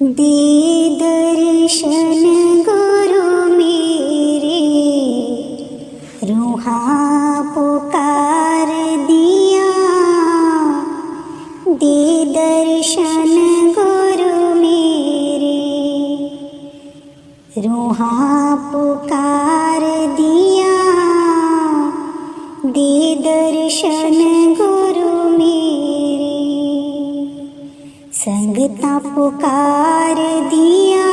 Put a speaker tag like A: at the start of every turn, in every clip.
A: दे दर्शन गुरु मेरे, रूहा पुकार दिया। दे दर्शन गुरु मेरे, रूहा पुकार दिया। दे दर्शन गुरु मेरे, संगता पुकार दिया।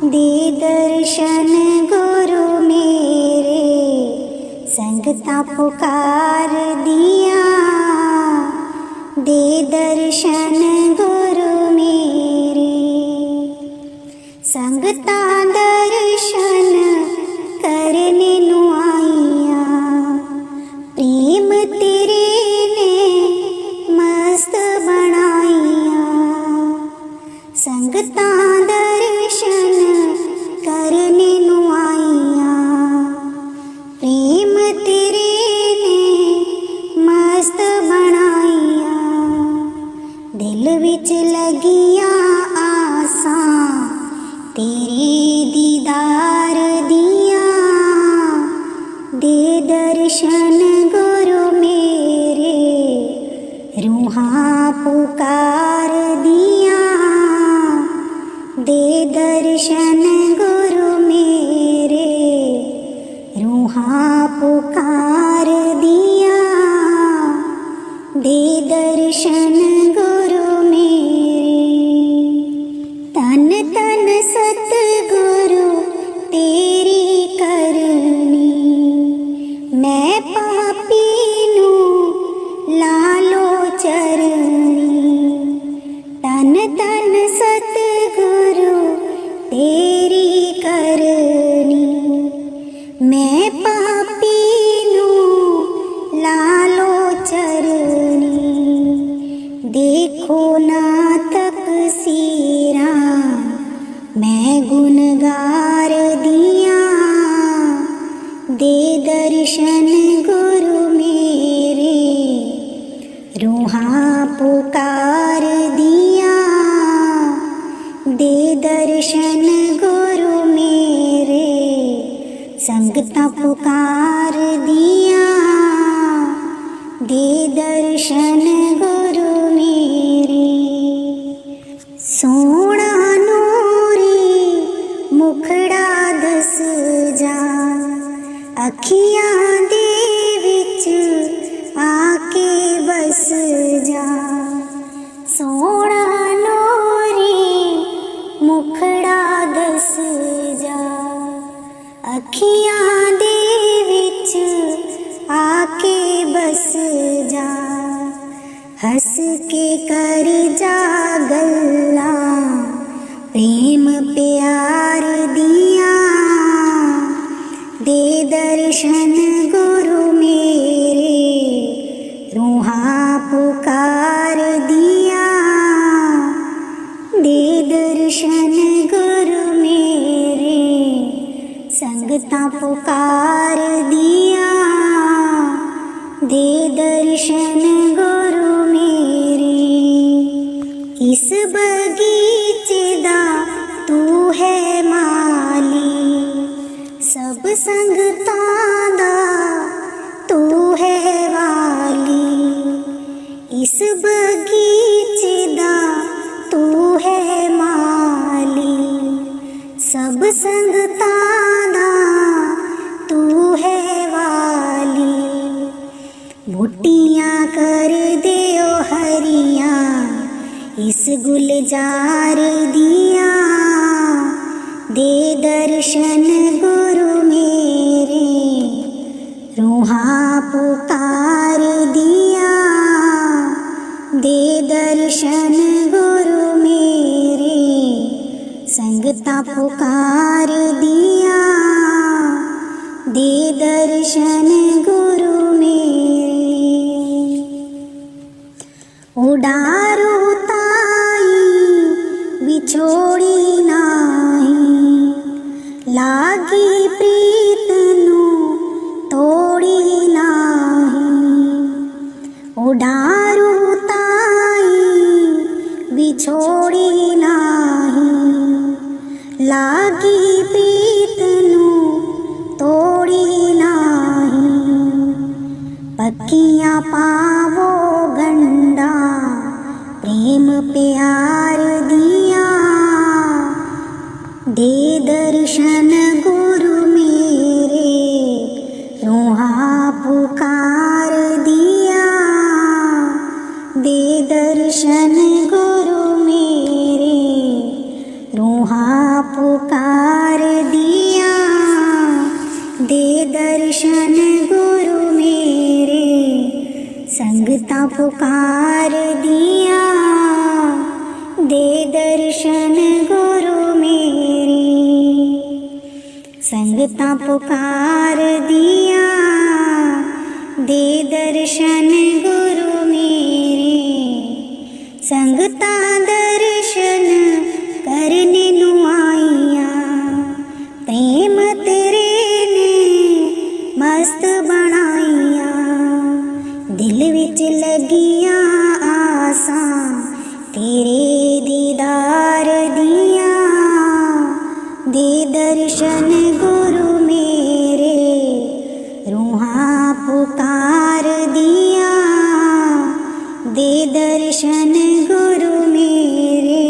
A: दे दर्शन गुरु मेरे, संगता पुकार दिया। दे दर्शन गुरु मेरे, संगता दर्शन करने नू आईया। प्रेम तेरे ने मस्त बनाईया। संगता दर्शन करने नू आईया। प्रेम तेरे ने मस्त बनाईया। दिल विच लगिया आसां तेरे दीदार दिया। दे दर्शन गुरु मेरे, रूहा पुकार दिया। दे दर्शन गुरु मेरे, रूहा पुकार दिया। दे दर्शन गुरु मेरे, तन तन सतगुरु तेरी करनी। मैं पापी नू लालो चरनी। तन तन सतगुरु तेरी करनी। मैं पापी नू लालो चरनी। देखो ना तकसीरा, मैं गुनगार दिया। दे दर्शन गुरु मेरे, रूहा पुकार दिया। दे दर्शन गुरु मेरे, संगता पुकार दिया। दे दर्शन गुरु मेरे, सोना नूरी मुखड़ा दस जा। अखियां दे विच आके बस जा। सोना नूरी मुखड़ा दस जा। अखियां दे विच आके बस जा। हंस के कर जा गल्ला, प्रेम प्यार दिया। दे दर्शन गुरु मेरे, रूहा पुकार दिया। दे दर्शन गुरु मेरे, संगता पुकार दिया। दे दर्शन गुरु मेरे, इस बगीचे दा तू है माली। सब संगतां दा तू है वाली। इस बगीचे दा तू है माली। सब संगतां दा तू है वाली। बूटियां कर दियो हरियां, इस गुलजार दिया। दे दर्शन गुरु मेरे, रूहा पुकार दिया। दे दर्शन गुरु मेरे, संगता पुकार दिया। दे दर्शन गुरु मेरे, उडारू ताई बिछोड़ी नाही। लागी प्रीत नू तोड़ी नाही। उडारू ताई बिछोड़ी વિછોડી નાહી, લાગી પ્રીતનું તોડી નાહી. પક્કિયા પાવો ગંડા પ્રેમ પ્યાર દિયા, દે દર્શન ગુરુ મેરે रूहा पुकार दिया, दे दर्शन गुरु मेरे रूहा पुकार दिया, दे दर्शन गुरु मेरे संगता पुकार दिया, दे दर्शन गुरु मेरे संगता पुकार दिया, दे दर्शन गुरु मेरे संगता दर्शन करने नु आईया, प्रेम तेरे ने मस्त बनाईया, दिल विच लगिया आसा तेरे दीदार दिया, दे दर्शन गुरु मेरे रूहा पुकार दिया, दे दर्शन गुरु मेरे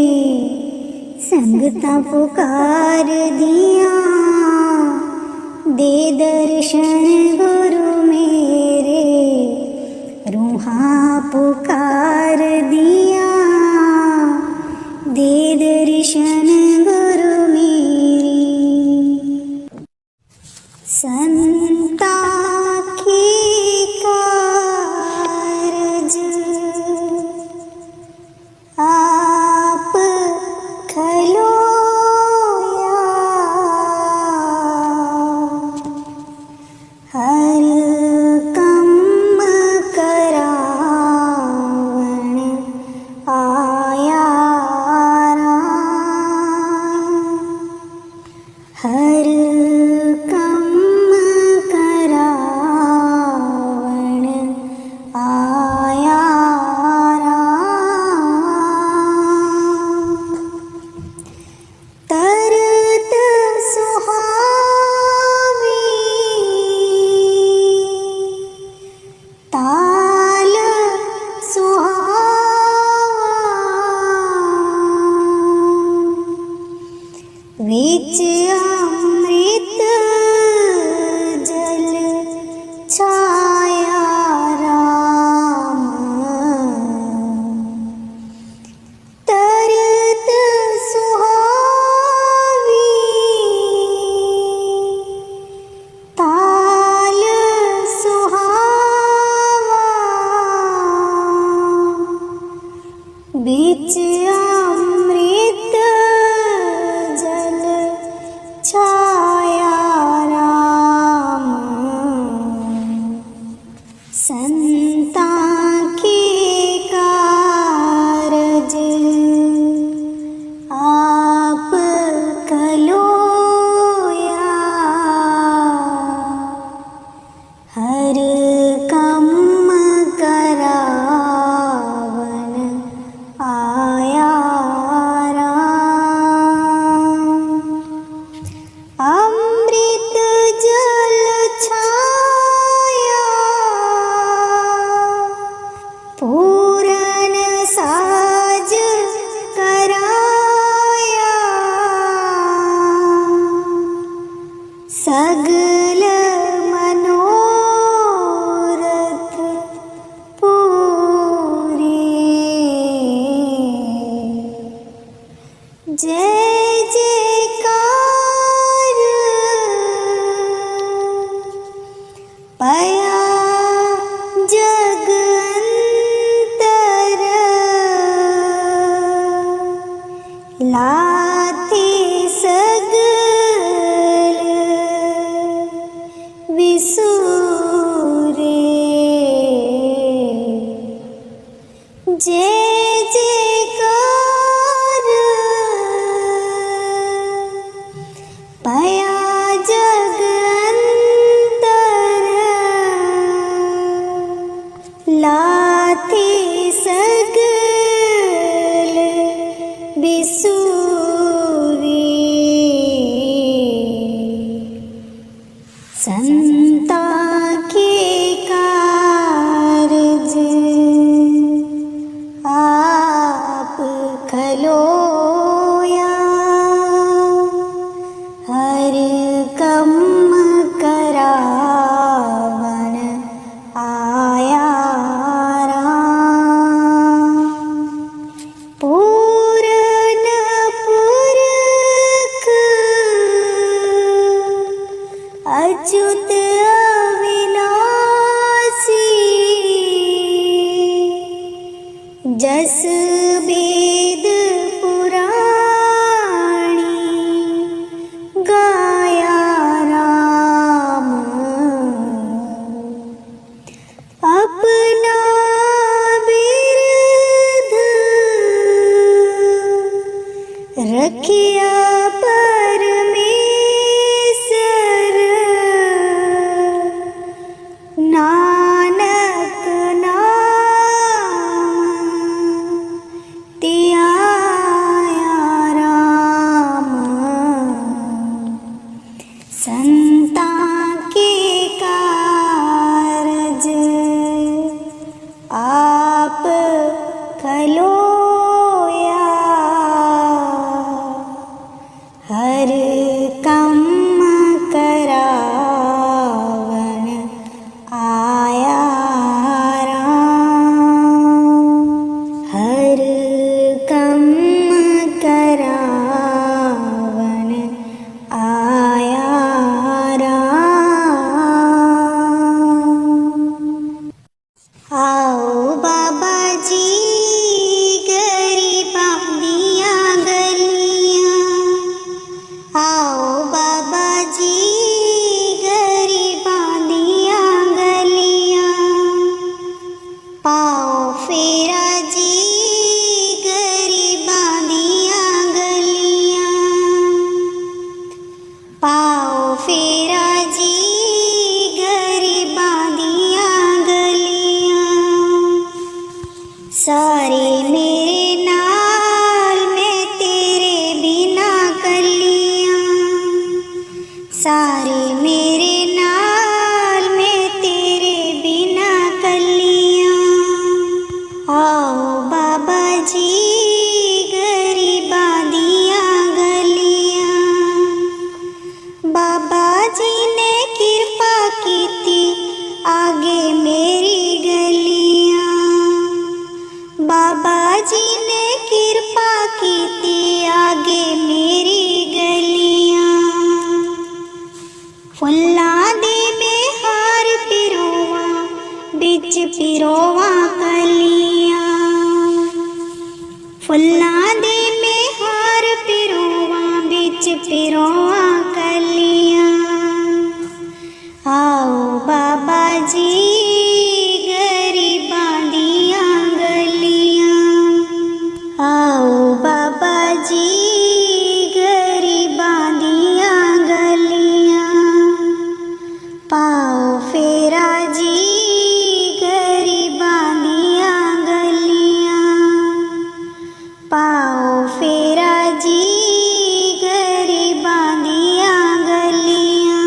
A: संगता पुकार दिया, दे दर्शन गुरु मेरे रूहा पुकार दिया, दे दर्शन गुरु मेरे संता की कारज आप खलोया, हर कम करावण आया राम, हर कम करावण आया राम, तरत सुहावी ताल सुहावा, विच अमृत जल छाया राम, तरत सुहावी ताल सुहावा, बीच अमृत जल छाया राम, संता के कारज आप खलोया, हर कम करावण आया राम, अमृत जल छाया पूरन साज कराया, सगल मनोरथ पूरे, जय जयकार पया जग अंतर, लाते सगल विसूरे, जय जयकार पया जग अंतर, लाते सगल सूरी संता के कारज आप खलोया हर कम करावन आया राम पूरन पुरख अच्युत अविनाशी जस वेद पुराणी गाया राम अपना बिरध रखिया परमेश्वर नानक नाम त्याया राम संता के कारज आप खलोया हर कम करावन आया राम हर कम करावन आया राम आओ बाबा जी गरीबा दिया गलियां आओ बाबा जी गरीबा दिया गलियां पाओ फेरा जी गरीबा दिया गलियां पाओ फेरा जी गरीबा दिया गलियां सारे मेरे नाल मैं तेरे बिना कलियां सारे मेरे नाल मैं तेरे बिना कलियां आओ बाबा जी गरीबा दिया गलियां बाबा जी ने कृपा कीती आगे मेरी गलियां बाबा जी ने कृपा कीती आगे मेरी गलियां फुल्लां दे में हार पिरोवा बिच पिरोवा कलियां फुल्लां दे में हार पिरोवा बिच पिरोवा कलियां आओ बाबा जी गरीबा दिया गलियां आओ बाबा जी गरीबा दिया गलियां पाओ फेरा जी गरीबा दिया गलियां पाओ फेरा जी गरीबा दिया गलियां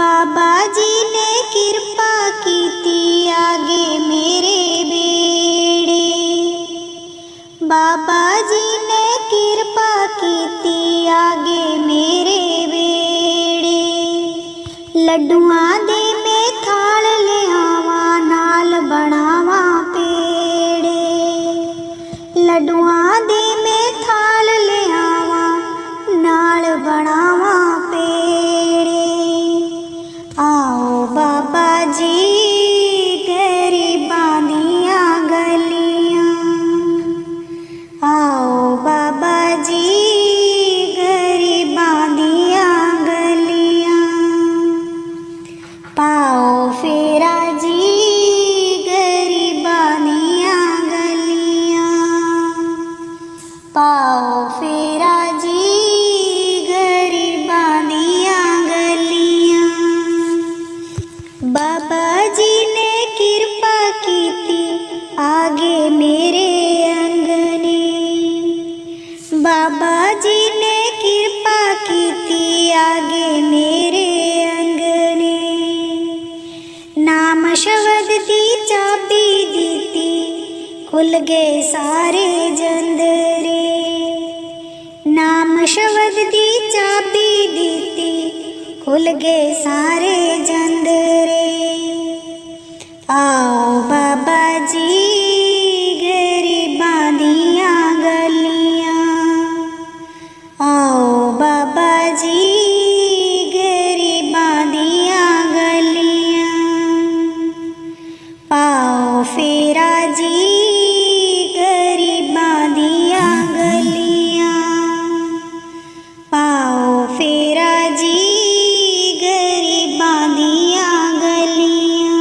A: बाबा जी ने कृपा कीती आगे मेरे बेड़े बाबा जी ने कृपा कीती आगे मेरे बेड़े लड्डुआं दे में थाल ले आवा नाल बनावा पेड़े लड्डुआं दे में थाल ले आवा नाल बनावा पेड़े आओ बाबा जी गरीबा दिया गलियां आओ बाबा जी गरीबा दिया गलियां पाओ फेरा जी गरीबा दिया गलियां खुल गए सारे जंदरे। नाम शब्द दी चाबी दीती, खुल गए सारे जंदरे। आओ बाबा जी गरीबां दियां गलियां, आओ बाबा जी गरीबां दियां गलियां। पाओ फेरा जी गरीबां दियां गलियां, पाओ फेरा जी गरीबां दियां गलियां।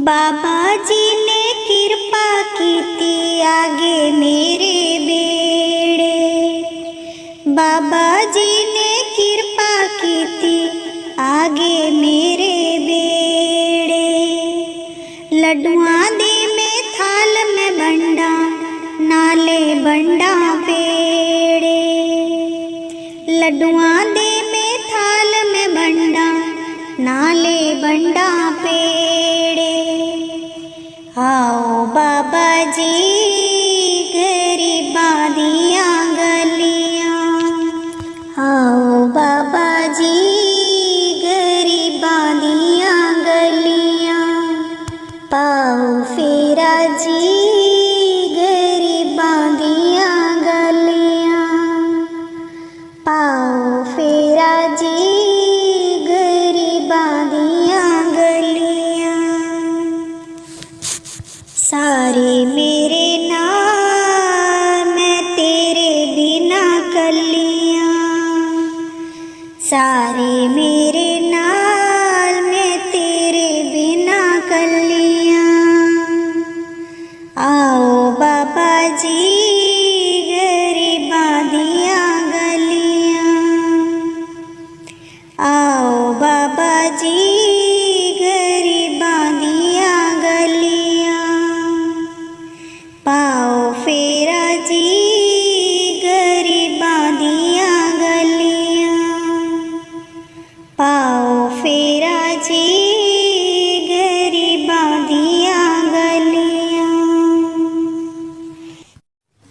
A: बाबा जी ने कृपा कीती आगे मेरे बेड़े, बाबा जी ने कृपा कीती आगे मेरे बेड़े। लड्डुआं दे में थाल में बंडा, नाले बंडा पेड़े। लड्डुआं दे में थाल में बंडा, नाले बंडा पेड़े। आओ बाबा जी गरीबां दियां गलियां, आओ बाबा जी गरीबां दियां गलियां। पाओ फेरा जी गरीबां दियां गलियां, पाओ फेरा जी गरीबां दियां गलियां। सारे मेरे नाल मैं तेरे बिना कलियां, सारे मेरे नाल मैं तेरे बिना कलियां। आओ बाबा जी गरीबां दियां गलियां, आओ बाबा जी गरीबां दियां गलियां। पाओ फेरा जी गरीबां दियां गलियां, पाओ फेरा जी गरीबां दियां गलियां।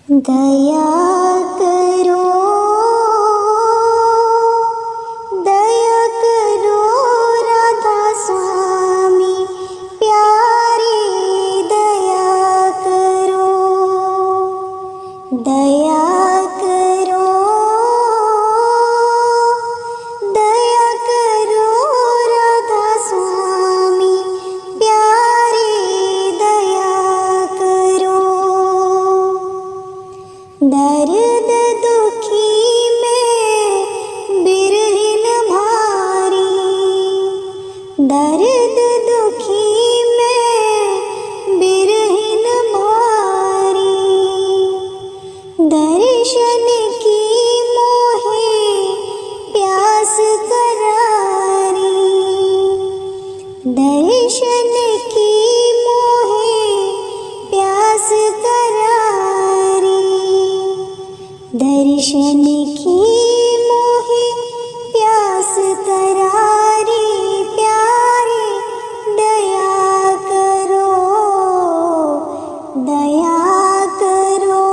A: दया करो, दया करो राधा स्वामी प्यारे, दया करो, दया करो, दया करो राधा स्वामी प्यारे, दया करो। दर्द दुखी में बिरहिन भारी, दर्द दुखी में बिरहिन भारी। दर्शन की मोहे प्यास करारी, दर्शन की मोहे प्यास करारी। दर्शन की मोहे प्यास करारी प्यारे, दया करो, दया करो,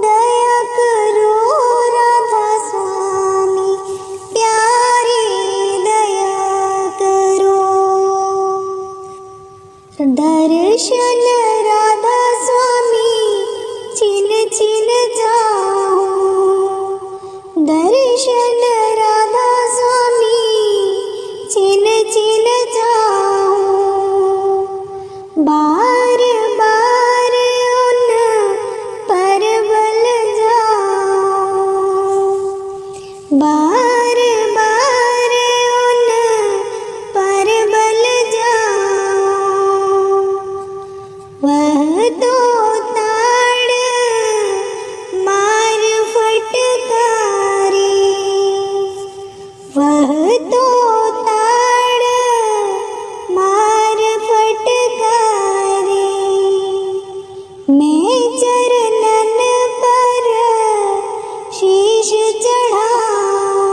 A: दया करो राधा स्वामी प्यारे, दया करो। दर्शन राधा स्वामी छिन छिन जाऊं, दर्शन राधा स्वामी छिन छिन जाऊं। बार बार उन पर बल जाऊं, बार बार उन पर बल जाऊं। वह तो ताड़ मार फटकारे, वह तो ताड़ मार फटकारे। मैं चरणन पर शीश चढ़ाऊं,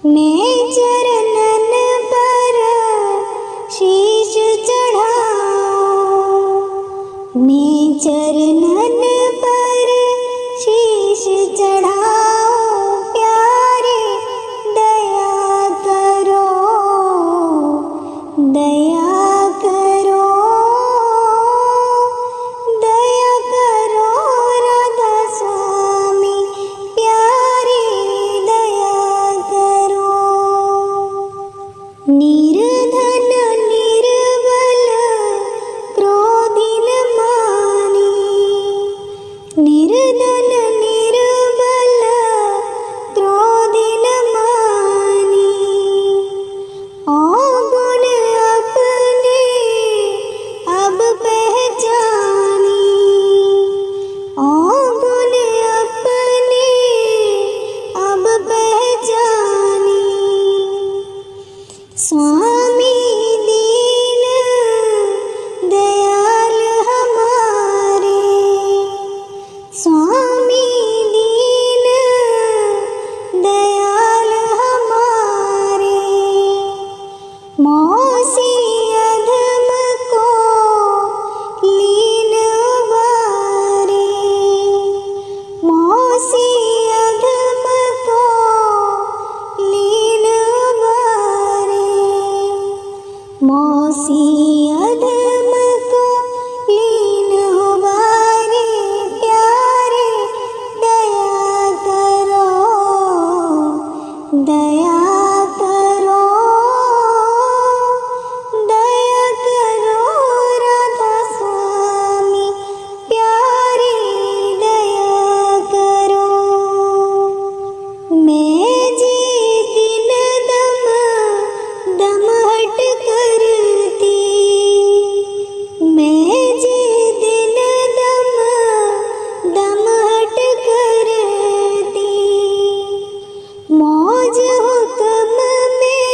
A: मैं चरणन पर शीश चढ़ाऊं। मैं चरणन पर शीश चढ़ाऊं प्यारे, दया करो, दया करो, दया करो राधा स्वामी प्यारे, दया करो। निर्धन निर्बल क्रोधिन मानी, निर्धन निर्बल क्रोधिन मानी, अवगुण अपने अब पहचानी, अवगुण अपने अब पहचानी। स्वामी दीन दयाल हमारे, स्वामी दीन दयाल हमारे, मौसी अधम को लीन उबारे, मौसी अधम को लीन उबारे, मौसी अधम को लीन उबारे प्यारे, दया करो, दया करो, दया करो राधा स्वामी प्यारे, दया करो। मैं जी दिन दम दम हट करती, मैं जी दिन दम दम हट करती, मौज हुक्म में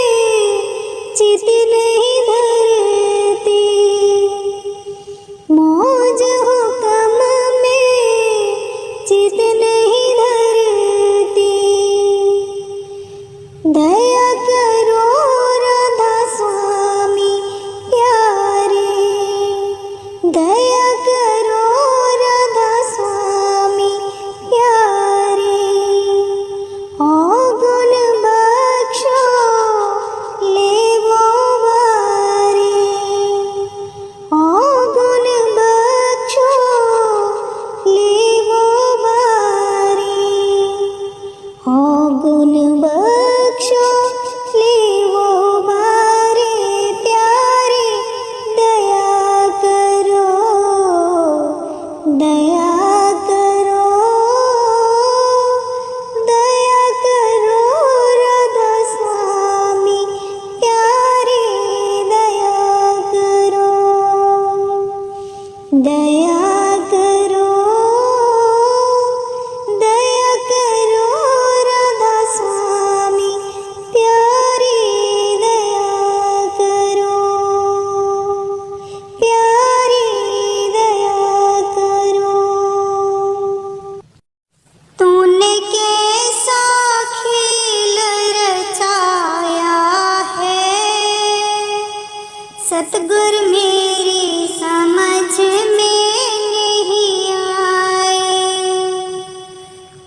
A: चित नहीं धरती, मौज हुक्म में चित नहीं धरती। दया करो राधा स्वामी प्यारे, दया करो राधा स्वामी प्यारे, अवगुण बख्शो लेवो बारे, अवगुण बख्शो लेवो बारे, अवगुण बख्शो लेवो बारे प्यारे, दया करो, दया करो, दया करो राधा स्वामी प्यारे, दया करो, दया करो, दया करो राधा स्वामी प्यारे, दया करो, प्यारे दया करो। तूने कैसा खेल रचाया है, सतगुर मेरी समझ में नहीं आए।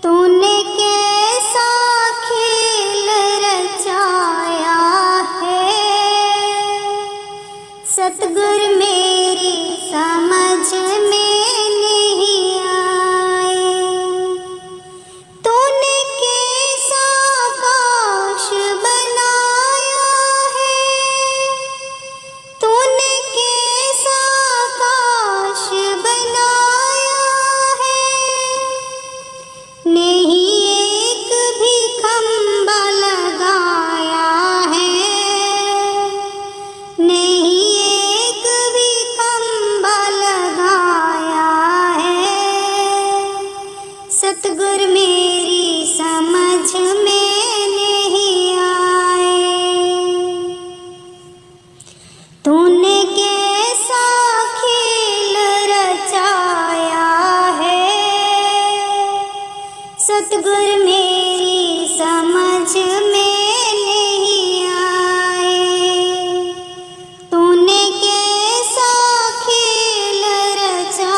A: तूने कैसा खेल रचाया है, सतगुर मेरी समझ में नहीं आए। तूने कैसा आकाश बनाया है, तूने कैसा आकाश बनाया है, नहीं एक भी खंबा लगाया है, नहीं एक भी खंबा लगाया है। सतगुर मेरी समझ में नहीं आए। तूने कैसा खेल रचाया है, सतगुर मेरी समझ में नहीं आए। तूने कैसा खेल रचा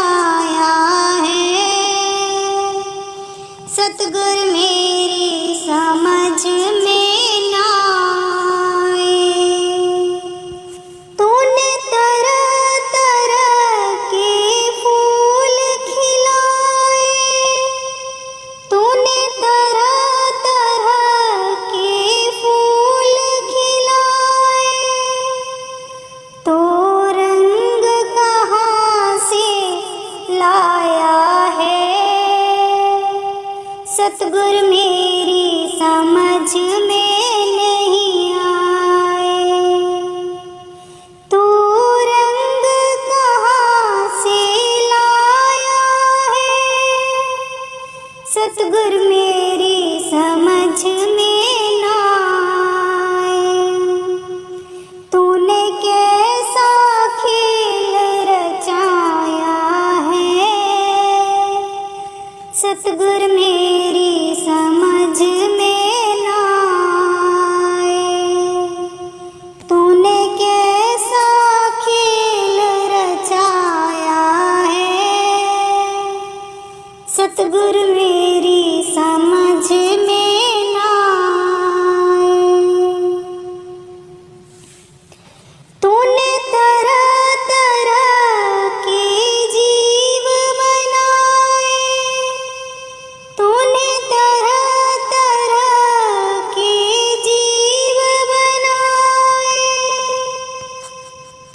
A: सतगुर मेरी समझ में नहीं आए। तू रंग कहाँ से लाया है, सतगुर मेरी समझ में ना आए। तूने कैसा खेल रचाया है, सतगुर मेरी समझ में ना आए। तूने कैसा खेल रचाया है, सतगुर मेरी समझ में ना आए। तूने तरह तरह के जीव बनाए, तूने तरह तरह के जीव बनाए।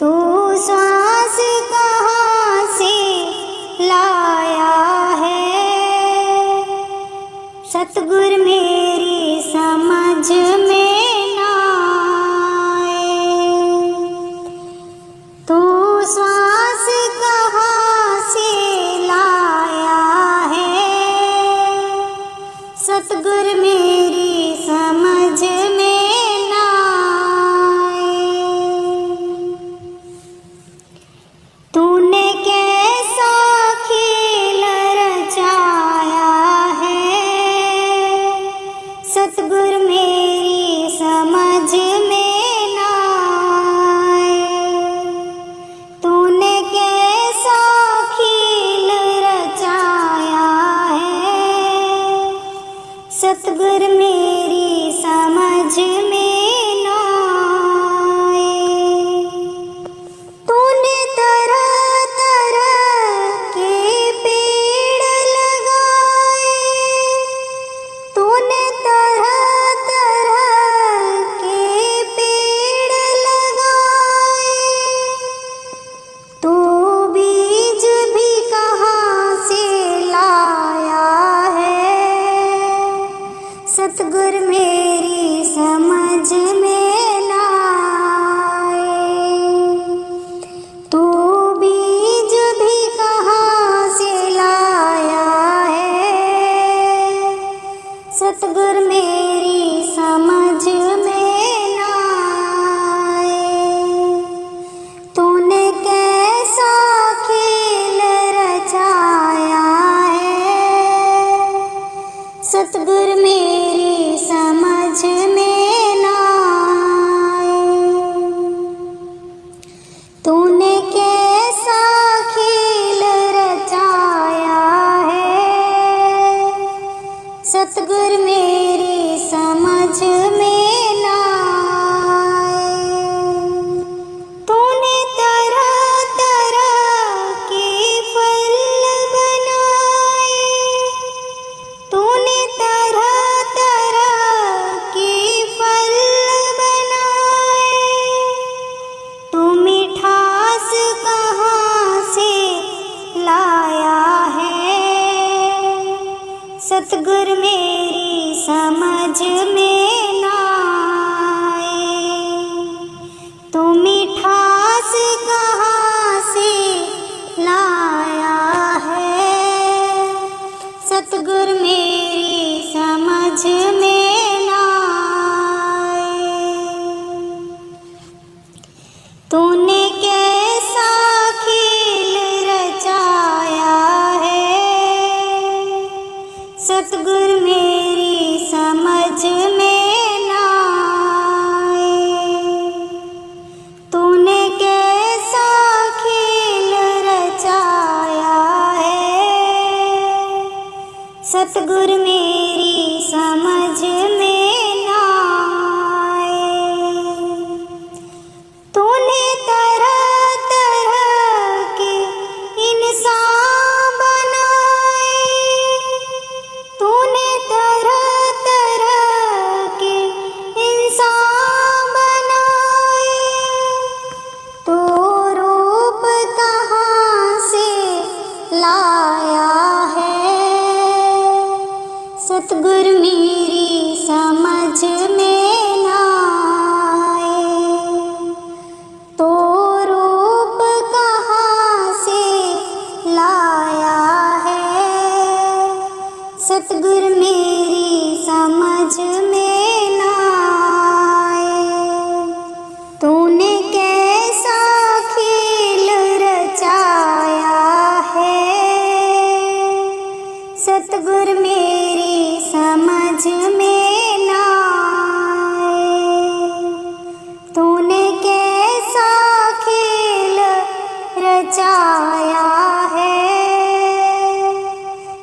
A: तू श्वास कहाँ से लाया है, सतगुर मेरी समझ में ना आए। तू श्वास कहाँ से लाया है, सतगुर मेरी समझ में ना आए। तूने कैसा खेल रचाया है, सतगुर मेरी समझ में ना आए। तूने कैसा खेल रचाया है, सतगुर मेरी समझ में ना आए। तूने तरह तरह के पेड़ लगाए, तूने तरह तरह के पेड़ लगाए। तू बीज भी कहाँ से लाया है, सतगुर मेरी समझ में ना आए। तू बीज भी कहाँ से लाया है, सतगुर मेरी समझ में ना आए। तूने कैसा खेल रचाया है, सतगुर मेरी समझ में ना आए। तूने कैसा खेल रचाया है, सतगुर मेरी समझ में ना आए। तूने तरह तरह के फल बनाए, तूने तरह तरह के फल बनाए। तू मिठास कहाँ से लाया है, सतगुर मेरी समझ में ना आए। तू मिठास कहाँ से लाया है, सतगुर मेरी समझ में ना आए। तूने कैसा खेल रचाया है, सतगुर मेरी समझ में ना आए। तूने कैसा खेल रचाया है, सतगुर मेरी समझ में ना आए। तूने तरह तरह के इंसान बनाए, तूने तरह तरह के इंसान बनाए। तो रूप कहाँ से लाया है, छाया है।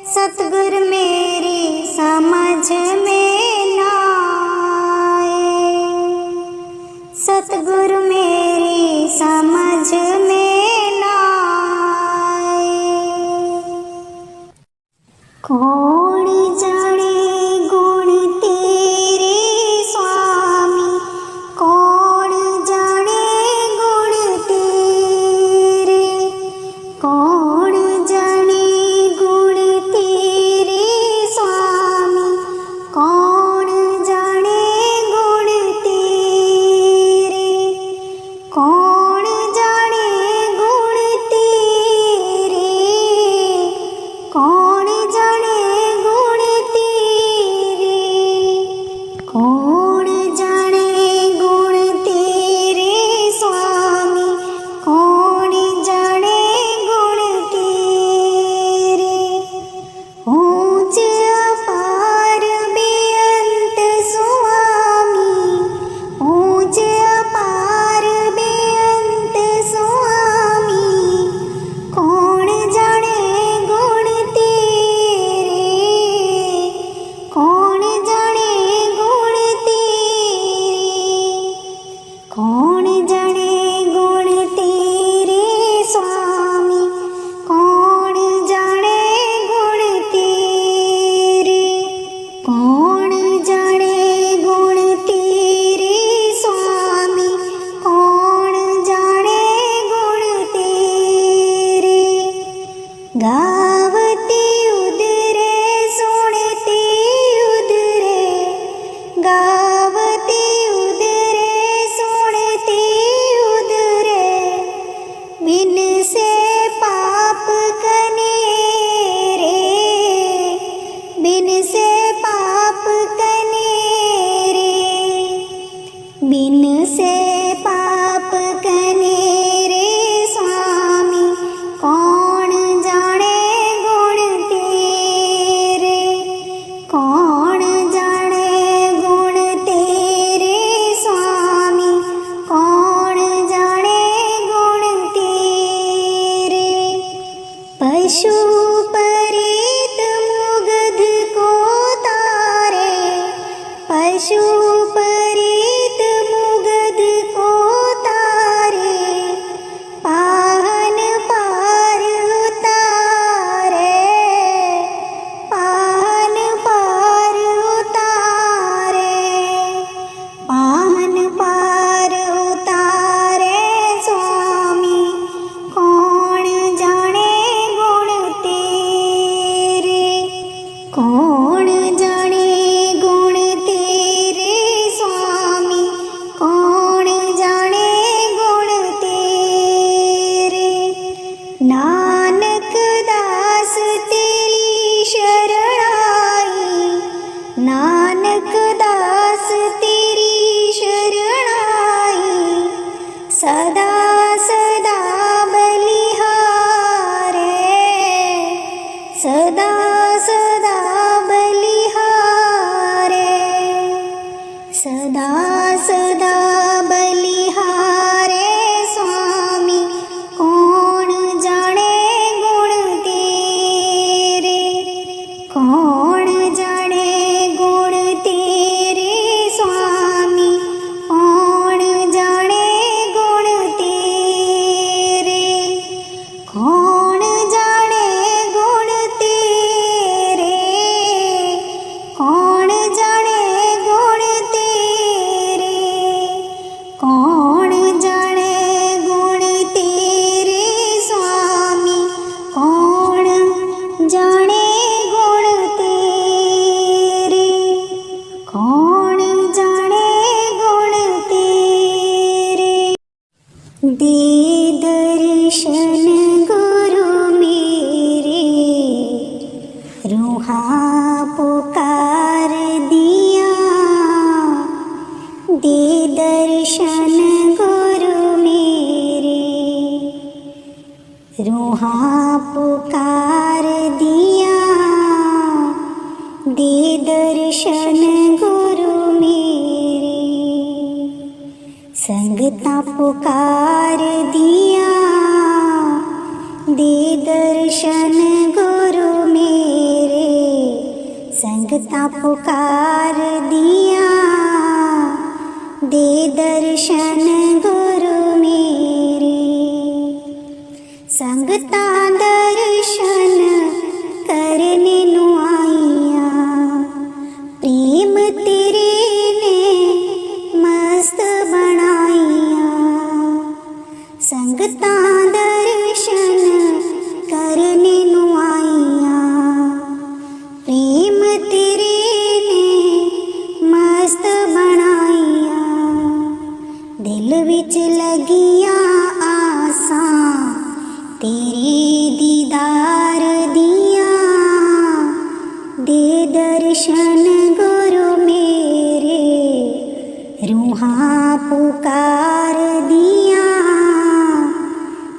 A: सतगुर मेरी समझ में ना आए, सतगुर मेरी समझ में ना आए। कौन जाने गुण तेरे स्वामी, कौन जाने गुण तेरे, कौन जाने गुण तेरे स्वामी, कौन जाने गुण तेरे, कौन जाने गुण तेरे, कौन जाने गुण तेरे, कौन जाने गुण तेरे स्वामी, कौन जाने गुण तेरे। ऊंच अपार बेअंत स्वामी, ऊंच अपार बेअंत स्वामी, कौन जाने गुण तेरे, कौन जाने गुण तेरे, कौन जाने गुण तेरे स्वामी, कौन जाने गुण तेरे, कौन जाने गुण तेरे स्वामी, कौन जाने गुण तेरे। गावती उदरे सुनती उदरे, गावती उदरे सुनती उदरे, बिन से पाप कनेरे, बिन से पाप कनेरे, बिन से पाप कनेरे स्वामी, कौन जाने गुण तेरे, कौन जाने गुण तेरे स्वामी, कौन जाने गुण तेरे। पशु परीत मुग्ध को तारे, पशु परीत मुग्ध को तारे, पाहन पार उतारे, पाहन पार उतारे, पाहन पार उतारे स्वामी, कौन जाने गुण तेरे, कौन जाने गुण तेरे स्वामी, कौन जाने गुण तेरे। नानक दास तेरी शरण आई, नानक दास तेरी शरण आई, सदा सदा बलिहारे, सदा सदा बलिहारे, सदा सदा बलिहारे स्वामी, कौन जाने गुण तेरे, कौन जाने गुण तेरे स्वामी, कौन जाने गुण तेरे, कौन जाने गुण तेरे, कौन जाने गुण तेरे, कौन जाने गुण तेरे स्वामी, कौन जाने गुण तेरे, कौन जाने गुण तेरे। दे दर्शन गुरु मेरे, रूहा पुकार दिया, दे दर्शन गुरु मेरे, रूहा पुकार दिया, दे दर्शन गुरु मेरे। संगता पुकार दिया, दे दर्शन गुरु मेरे, संगता पुकार दिया। दे दर्शन गुरु मेरे, संगता दर्शन करने नु आईया। प्रेम तेरे ने मस्त बनाईया। संगता दर्शन करने नु आईया। प्रेम तेरे ने मस्त बनाईया। दिल विच लगिया आसां तेरे दीदार दिया। दे दर्शन गुरु मेरे, रूहां पुकार दिया।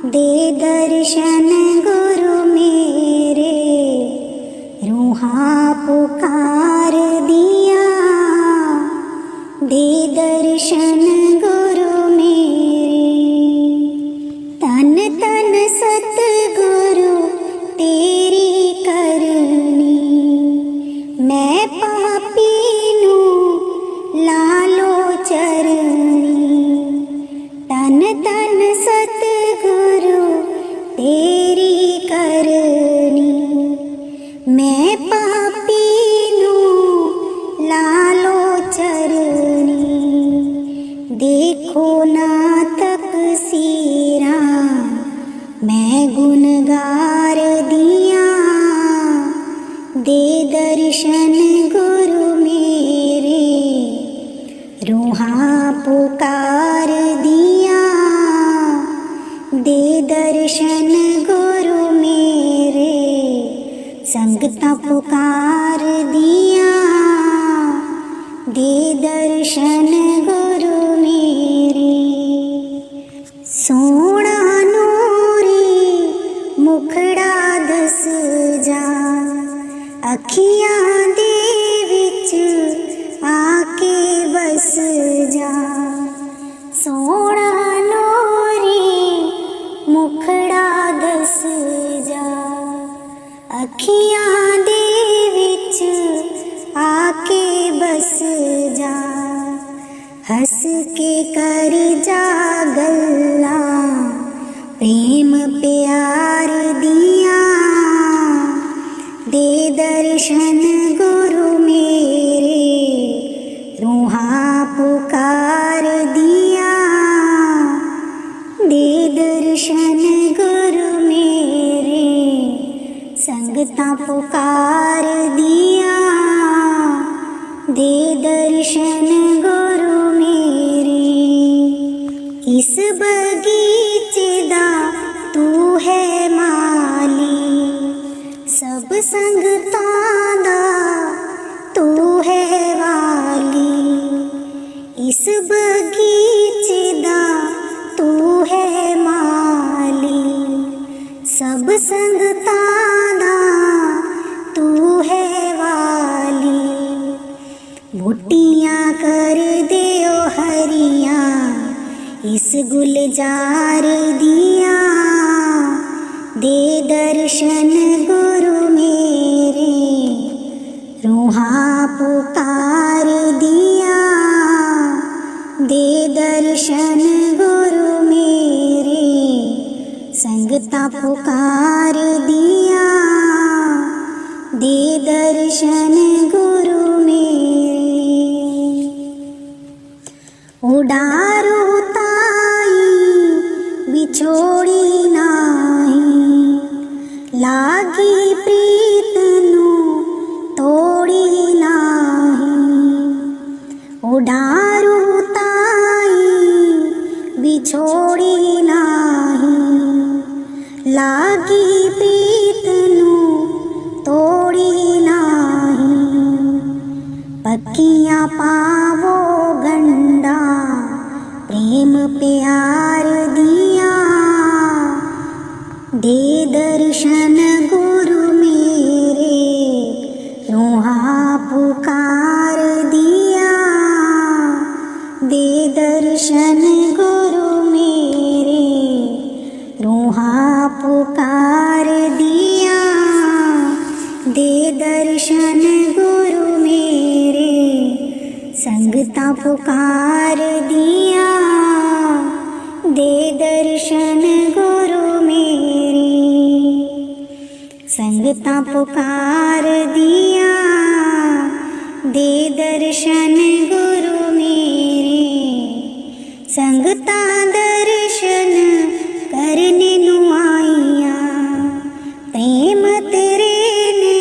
A: दे दर्शन गुरु मेरे, रूहां पुकार दिया। दे दर्शन गुरु मेरे, तन तन सतगुरु तेरी करनी। मैं पापी नू लालो चरनी। तन तन सतगुरु तेरी करनी। मैं पापी नू लालो चरनी। देखो ना तकसीरा, मैं गुनगार दिया। दे दर्शन गुरु मेरे, रूहां पुकार दिया। दे दर्शन गुरु मेरे, संगता पुकार दिया। दे दर्शन गुरु मेरे, सोना नूरी मुखड़ा दस जा। अखियां दे विच आके बस जा। सोना नूरी मुखड़ा दस जा। अखियां दे विच आके बस जा। हंस के कर जा गल्लां, प्रेम प्यार दिया। दे दर्शन गुरु मेरे, रूहां पुकार दिया। दे दर्शन गुरु मेरे, संगता पुकार दिया। दे दर्शन गुरु मेरे, इस बगीचे दा तू है माली। सब संगतां दा तू है वाली। इस बगीचे दा तू है माली। सब संगतां दा तू है वाली। बूटियां कर दियो हरियां, इस गुलजार दिया। दे दर्शन गुरु मेरे, रूहां पुकार दिया। दे दर्शन गुरु मेरे, संगता पुकार दिया। दे दर्शन गुरु मेरे, उडारू ताई बिछोड़ी नाही। लागी प्रीत नू तोड़ी नाही। उडारू ताई बिछोड़ी नाही। लागी प्रीत नू तोड़ी नाही। पक्कियां पावो गंडा, प्रेम प्यार दिया। दे दर्शन गुरु मेरे, रूहां पुकार दिया। दे दर्शन गुरु मेरे, रूहां पुकार पुकार दिया, दे दर्शन गुरु मेरे। संगतां पुकार दिया, दे दर्शन गुरु मेरे। संगतां दर्शन करने नू आईया, प्रेम तेरे ने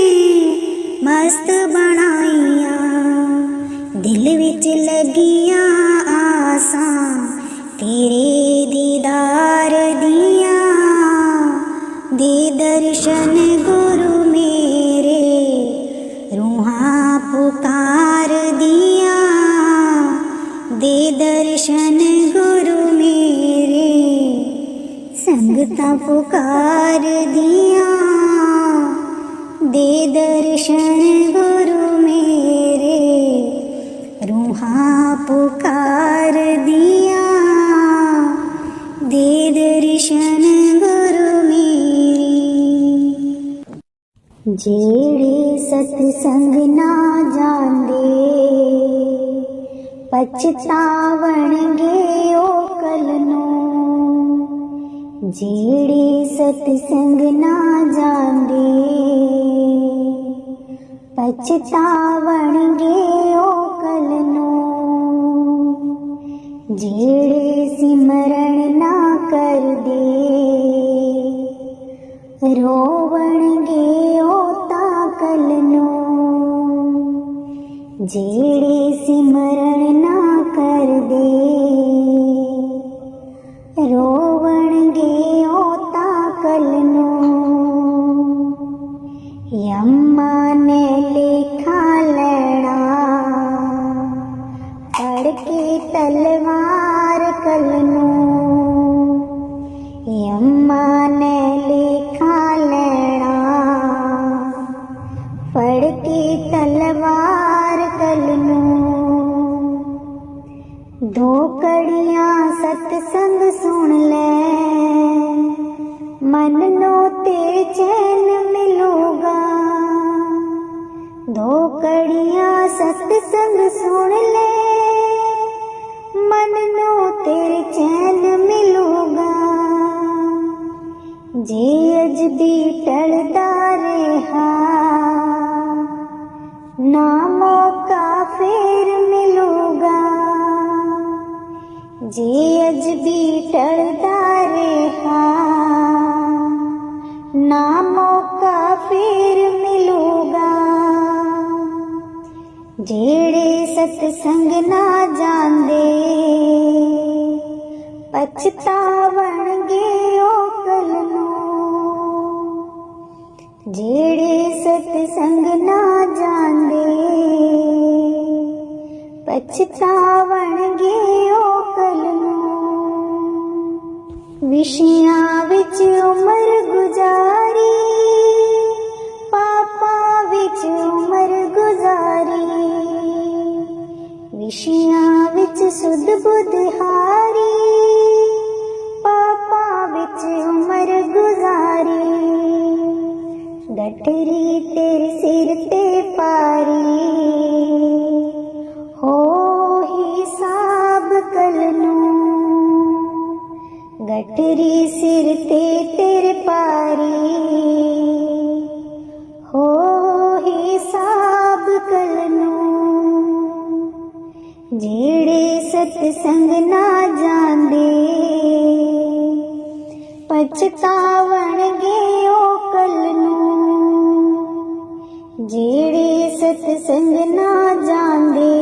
A: मस्त बनाईया। दिल विच लगिया आसां तेरे दीदार दिया, दे दर्शन गुरु मेरे। रूहां पुकार दिया, दे दर्शन गुरु मेरे। संगतां पुकार दिया, दे दर्शन गुरु मेरे। रूहां पुकार दिया, दे दर्शन गुरु मेरे। जेड़े सतसंग ना जांदे, पछतावणगे ओ कल नूं। जेड़े सतसंग ना जांदे, पछतावणगे ओ कल नूं। जेड़े सिमरन ना करदे, रोवणगे ओ तां कल नूं। जेड़े सिमरन ना करदे, रोवणगे ओ तां कल नूं। यम्मा ने लेखा लैणा, फड़ के तलवार कल नूं। यम्मा ने लेखा लैणा, फड़ के तलवार कल नूं। दो कड़ियां सतसंग सुन ले, मन नो ते चैन मिलूगा। दो कड़ियां सतसंग सुन ले, मन नो तेरे चैन मिलूगा। जे अज भी टलदा रहा, ना मौका फेर मिलूगा। जे अज भी टलदा रहा, ना मौका फेर मिलूगा। जेड़े सतसंग ना जांदे, पछतावणगे ओ कल नूं। जेड़े सतसंग ना जांदे, पछतावणगे ओ कल नूं। विषयां विच उमर गुजारी, पापां विच उमर गुजारी। विषयां विच सुध बुध हारी, पापां विच उमर गुजारी। गठरी तेरे सिर ते पारी, हो हिसाब कल नूं। गठरी सिर ते तेरे पारी, हो हिसाब कल नूं। जेड़े सतसंग ना जांदे, पछतावणगे ओ कल नूं। जेड़े सतसंग ना जांदे,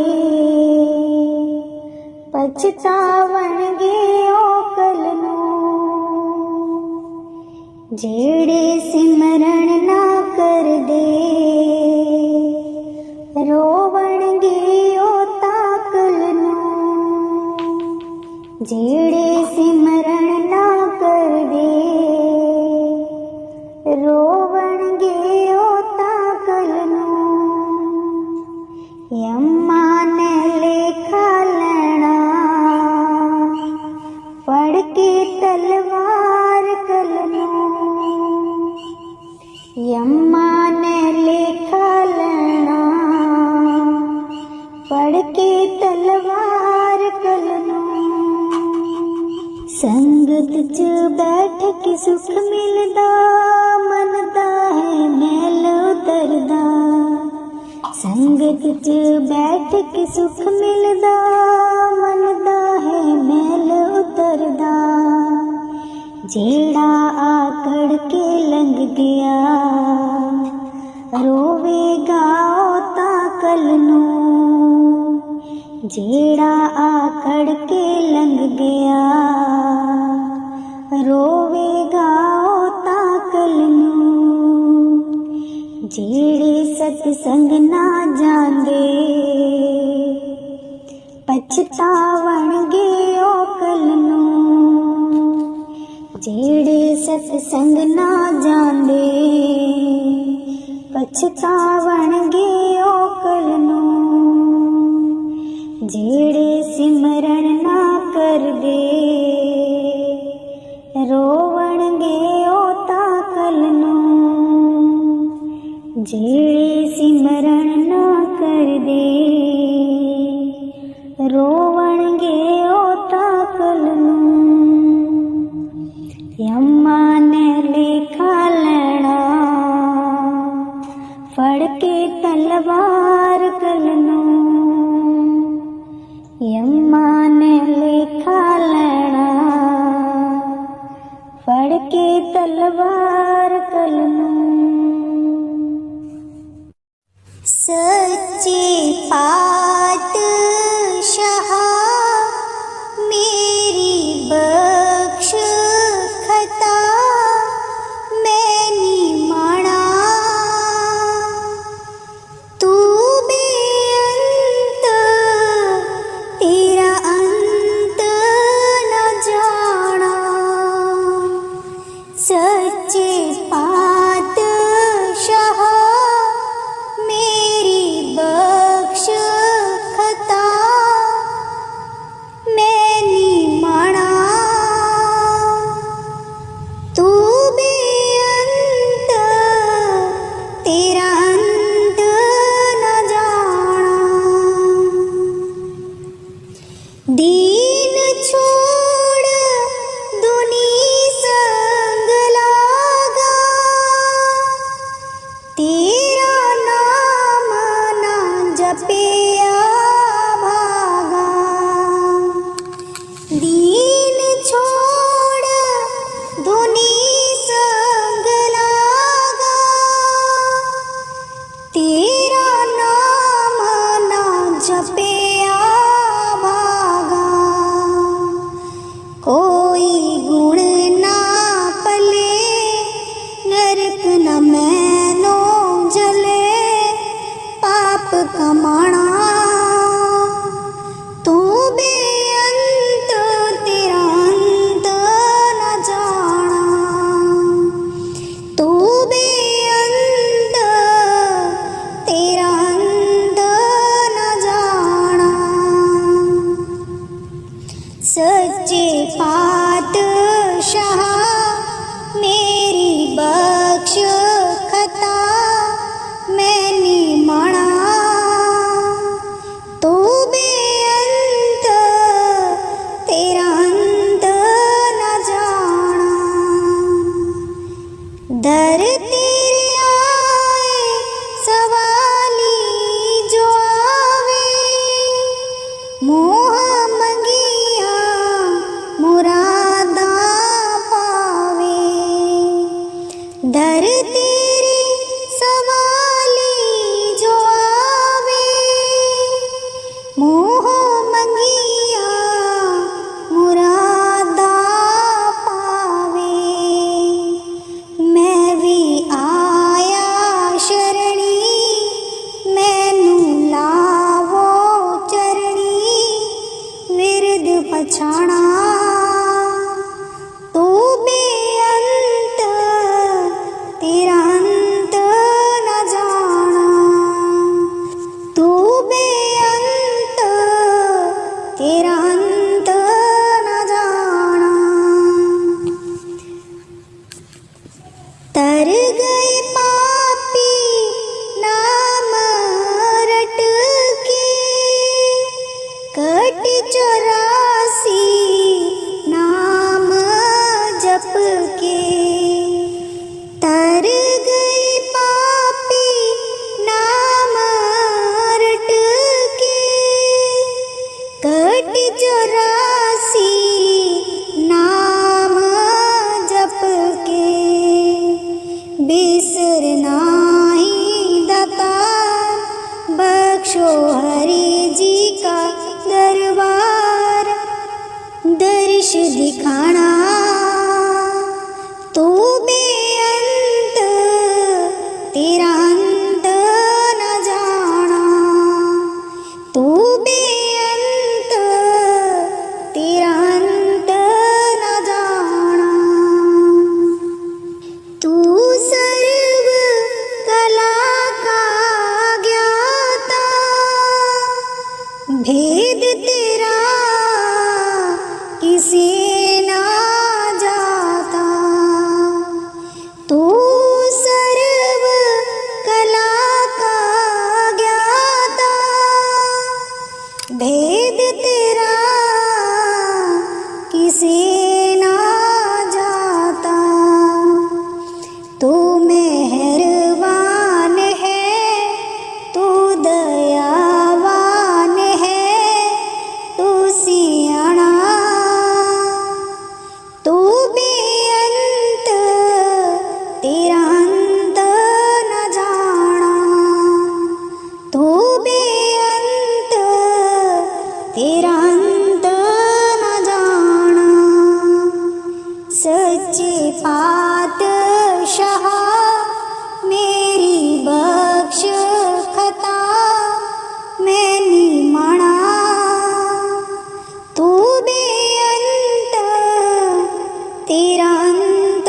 A: पछतावणगे ओ कल नूं। जेड़े सिमरन ना करदे, रोवणगे ओ तां कल नूं। जेड़े सिमरन ना करदे, रोवणगे ओ तां कल नूं। यम्मा ने लेखा लैणा, फड़ के तलवार कल नूं। यम्मा ने लेखा लैणा, फड़ के तलवार संगत च बैठ के सुख मिलदा, मन दा है मैल उतरदा। संगत च बैठ के सुख मिलदा, मन दा है मैल उतरदा। जेड़ा आकड़ के लंघ गया, रोवेगा ओ तां कल नूं। जेड़ा आकड़ के लंघ गया, रोवेगा ओ तां कल नूं। जेड़े सतसंग ना जांदे, पछतावणगे ओ कल नूं। जेड़े सतसंग ना जांदे, पछतावणगे ओ कल नूं। जेड़े सिमरन ना करदे, रोवणगे ओ तां कल नूं। जेड़े सिमरन ना करदे, रोवणगे ओ तां कल नूं। यम्मा ने लेखा लैणा, फड़ के तलवार कल नूं। यम्मा ने लेखा लैणा, फड़ के तलवार कल नूं। सच्चे पातशाह मेरी बख्श खता, मैनी माणा तू बेअंत, तेरा अंत न जाना। सच्चे पातशाह मेरी बख्श खता, मैनी माणा तू बेअंत, तेरा अंत न जाना। दीन छोड़ दुनी संग लागा, तेरा नाम ना जपिया भागा। दीन छोड़ दुनी संग लागा, तेरा नाम ना जपिया भागा। कोई गुण ना पले, नरक न मैनो जले, पाप कमाना तू बेअंत, तेरा अंत न जाना। तू बेअंत, तेरा अंत न जाना। सच्चे पातशाह मेरी बख्श खता, मैनी माणा तू बेअंत, तेरा अंत न जाना। दर तेरे आए सवाली जो आवे, मोह मंगिया मुरादा पावे। दर तेरे सवाली जो आवे, मोह मंगिया मुरादा पावे। मैं भी आया शरणी, मैनू लावो चरणी, विरद पछाणा तू बेअंत, तेरा अंत न जाना। तू बेअंत, तेरा अंत न जाना। तर गए पापी नाम रट के, कट 84 नाम बिसरना ही दातार, बख्शो हरि जी का दरबार। दर्श दिखाना तू बेअंत, तेरा अंत न जाना। तू बेअंत, तेरा अंत न जाना। तू सर्व कला का ज्ञाता, भेद तेरा किसी ना जाता। तू सर्व कला का ज्ञाता, भेद तेरा किसी ना जाता। तू मेहरबान है, तू दयावान है, तू सियाना। तू बेअंत, तेरा अंत न जाना। तू बेअंत, तेरा अंत न जाना। सच्चे पातशाह मेरी बख्श खता, मैंने माना। तू बेअंत, तेरा अंत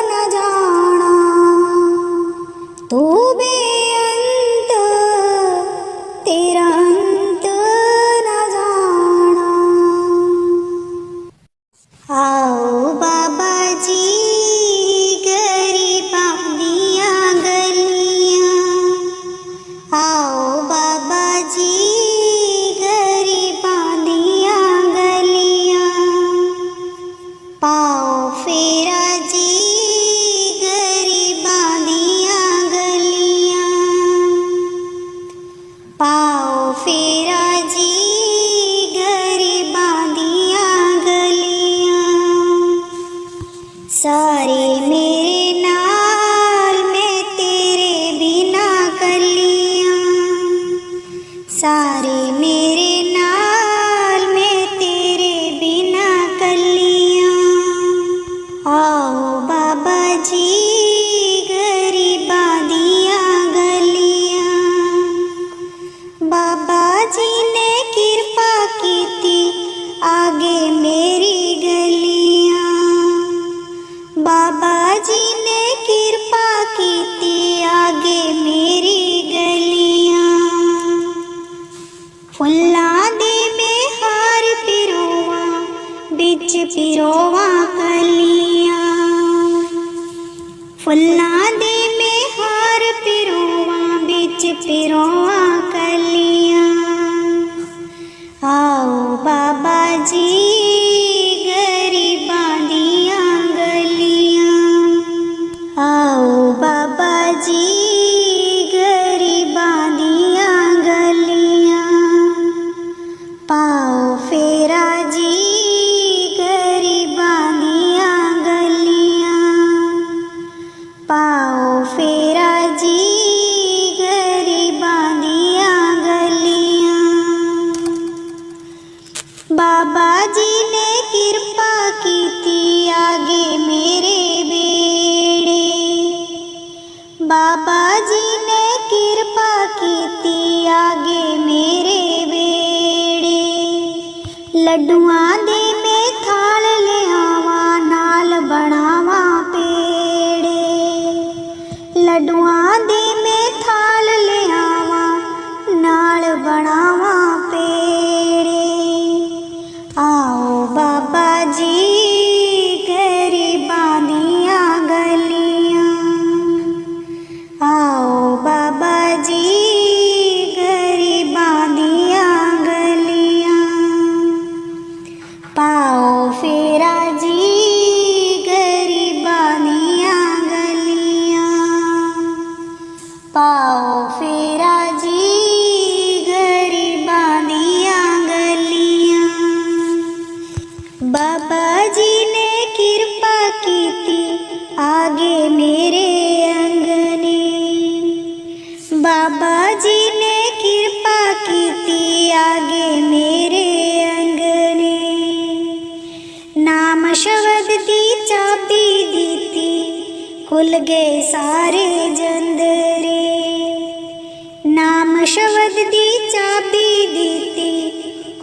A: न जाना। तू बेअंत, तेरा अंत न जाना। आओ बाबा जी गरीबा दिया गलियां, आओ बाबा जी गरीबा दिया गलियां। पाओ फेरा जी गरीबा दिया गलियां। पाओ फेरा जी गरीबा दिया गलियां। सारे मेरे नाल मैं तेरे बिना कलियां। सारे मेरे नाल मैं तेरे बिना कलियां। आओ बाबा जी गरीबा दिया गलियां। बाबा जी ने कृपा की थी आगे मेरी गलियां। बाबा जी ने कृपा की थी आगे मेरी गलियां। फुल्लां दे में हार पिरोवा, बिच पिरोवा कलियां। फुल्लां दे में हार पिरोवा, बिच पिरोवा कलियां। आओ बाबा जी गरीबा दिया गलियां। आओ बाबा जी गरीबा दिया गलियां। पाओ फेरा जी गरीबा दिया गलियां। पाओ फेरा जी गरीबा दिया गलियां। बाबा जी ने कृपा की थी आगे मेरे बेड़े। बाबा जी ने कृपा की थी आगे मेरे बेड़े। लड्डुआं दे में थाल ले आवा, नाल बनावा पेड़े। लड्डुआं दे में थाल ले आवा, नाल बनावा पेड़े। आओ बाबा जी गरीबा दिया गलियां। आओ बाबा जी गरीबा दिया गलियां। पाओ फेरा जी गरीबा दिया गलियां। पाओ फेरा जी गरीबा दिया गलियां। बाबा जी ने कृपा की थी आगे मेरे अंग खुल गए सारे जंदरे। नाम शब्द दी चाबी दीती,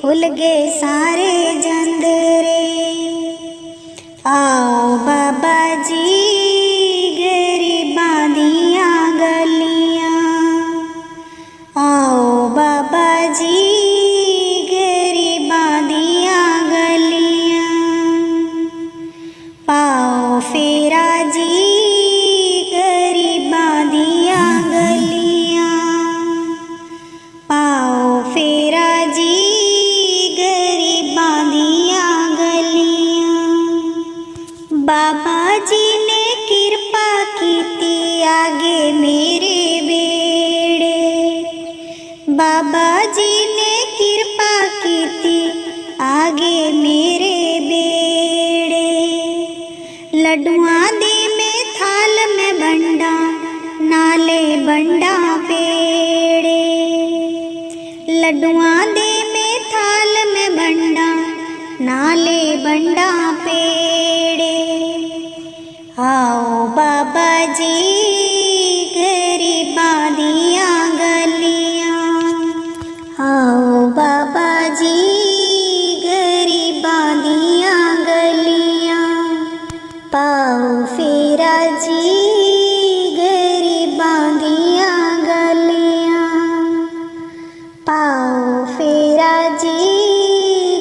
A: खुल गए सारे जंदरे। आओ बाबा जी गरीबां दियां गलियां, आओ बाबा जी गरीबां दियां गलियां। पाओ फेरा जी गरीबां दियां गलियां, पाओ फेरा जी गरीबां दियां गलियां। बाबा जी ने कृपा कीती आगे मेरे बेड़े, बाबा जी ने कृपा कीती आगे मेरे बेड़े। लड्डुआं दे में थाल में बंडा, नाले बंडा पेड़े। लड्डुआं दे में थाल में बंडा, नाले बंडा पेड़े। आओ बाबा जी गरीबां दियां गलियां, आओ बाबा जी गरीबां दियां गलियां। पाओ फेरा जी गरीबां दियां गलियां, पाओ फेरा जी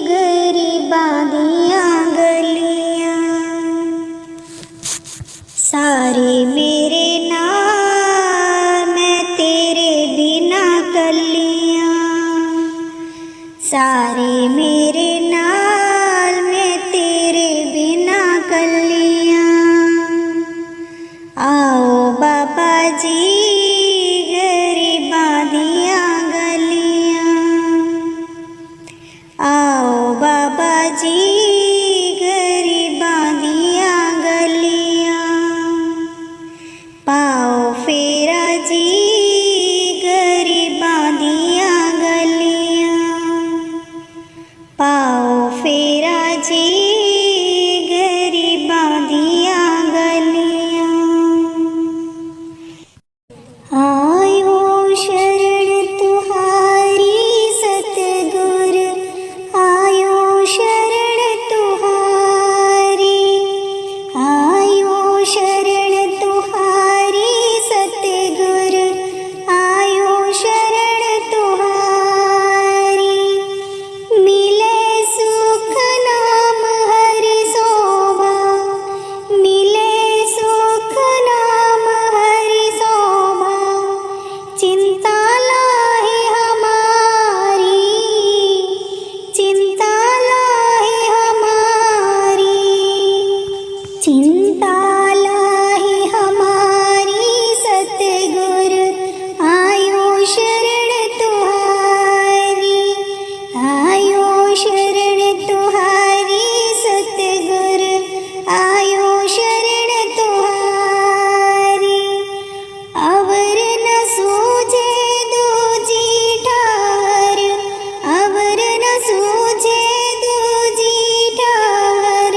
A: गरीबां दियां गलियां। सारे मेरे नाल मैं तेरे बिना कलियां, सारे मेरे नाल मैं तेरे बिना कलियां। आओ बाबा जी गरीबां दियां गलियां, आओ बाबा जी गरीबां दियां गलियां। पाओ फेरा जी गरीबां दियां गलियां, पाओ फेरा जी गरीबां दियां गलियां। आयो शरण तुहारी सतगुर, आयो शरण तुहारी, आयो शरण तुहारी सतगुर, आयो शरण तुहारी। मिले सुख नाम हरि शोभा, मिले सुख नाम हरि शोभा। चिंता लाहे हमारी, चिंता लाहे हमारी, चिंता लाहे हमारी सतगुर, आयो शरण तुहारी, आयो शरण तुहारी सतगुर, आयो शरण तुहारी। अवर न सूझे दूजी ठाहर, अवर न सूझे दूजी ठाहर।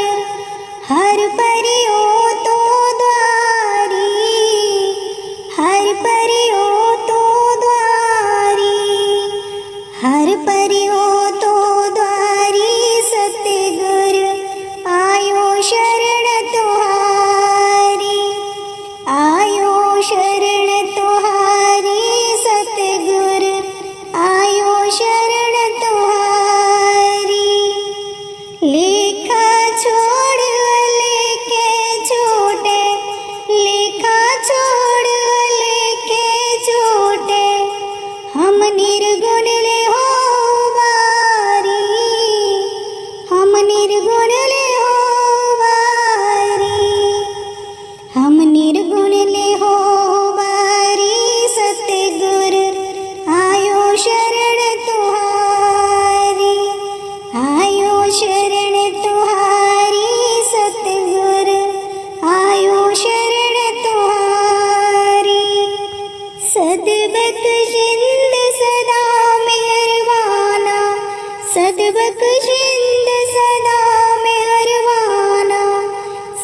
A: हर परियो तो द्वारी, हर परियो तो द्वारी, हर परियो तो द्वारी सतगुर, आयो शरण तुहारी, आयो शरण तुहारी सतगुर, आयो शरण तुहारी। लेखा छोड़ लेके छोटे, लेखा छोड़ लेके छोटे। हम निर्गुण ले हो बारी, हम निर्गुण ले हो बारी, हम निर्गुण ले हो बारी सतगुर, आयो शरण तुहारी, आयो शरण तुहारी सतगुर, आयो शरण तुहारी। सदबख्शिंद सदा मेहरबाना, सदबख्शिंद सदा मेहरबाना।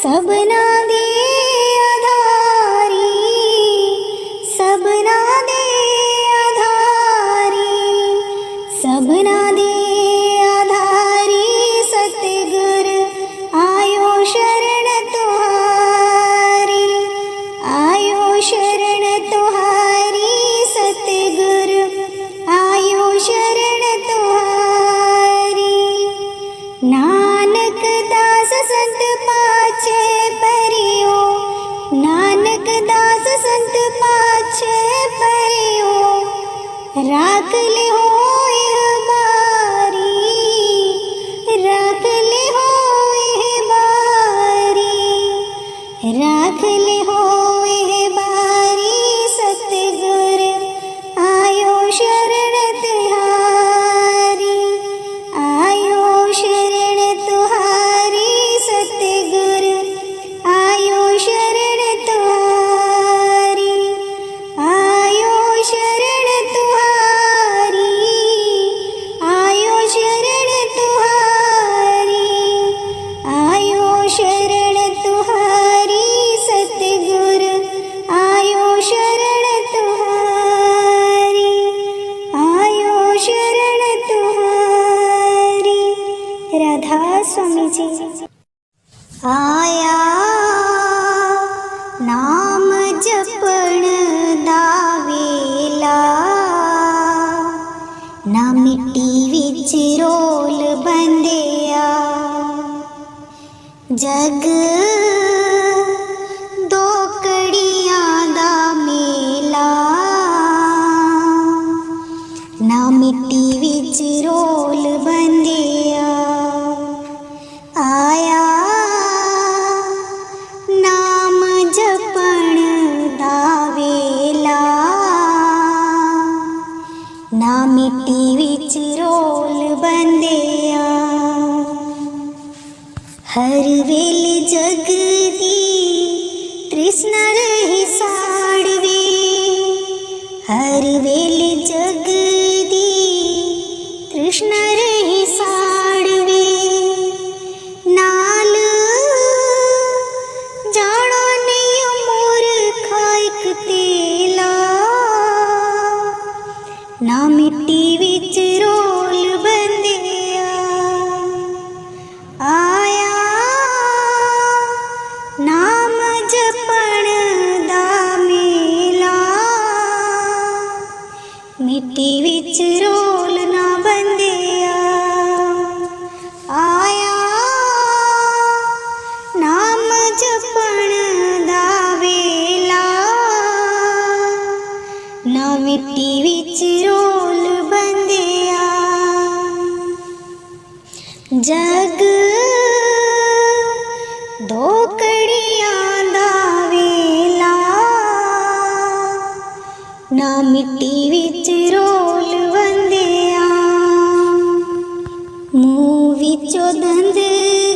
A: सबना दिए आधार तुहारी सतगुरु आयो शरण तुहारी। नानक दास संत पाछे परियो, नानक दास संत पाछे परियो, राख ले हो यह बारी, राख ले हो यह बारी, राख ले हो यह बारी। सतगुर आयो शरण तुहारी, आयो शरण तुहारी। सतगुर आयो शरण तुहारी, आयो शरण तुहारी, आयो शरण तुहारी, आयो शरण तुहारी। सतगुर आयो शरण तुहारी, आयो शरण तुहारी। राधा स्वामी जी। आया नाम जपण दावेला, ना मिट्टी विच रोल बंदिया। जग दो कड़ियां दा मेला, ना मिट्टी विच रोल बंदिया। आया नाम जपण दावेला, ना मिट्टी विच रोल बंदिया। हर वेल जग दी तृष्णा रही साड़वे, हर वेल जग दी तृष्णा रही साड़वे। नाल जानो नहीं मूर्ख एक तेला, ना मिट्टी विच रोल बंदिया। आया नाम जपण दा मेला, मिट्टी विच रोल ना बंदिया। आया नाम जपण दा वेला, ना मिट्टी विच रोल बंदिया। जग दो कड़ियां दा वेला, ना मिट्टी विच रोल बंदिया। मूँह विचों दंद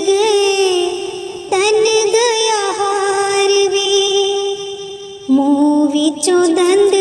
A: गए तन गया हार वे, मूँह विचों दंद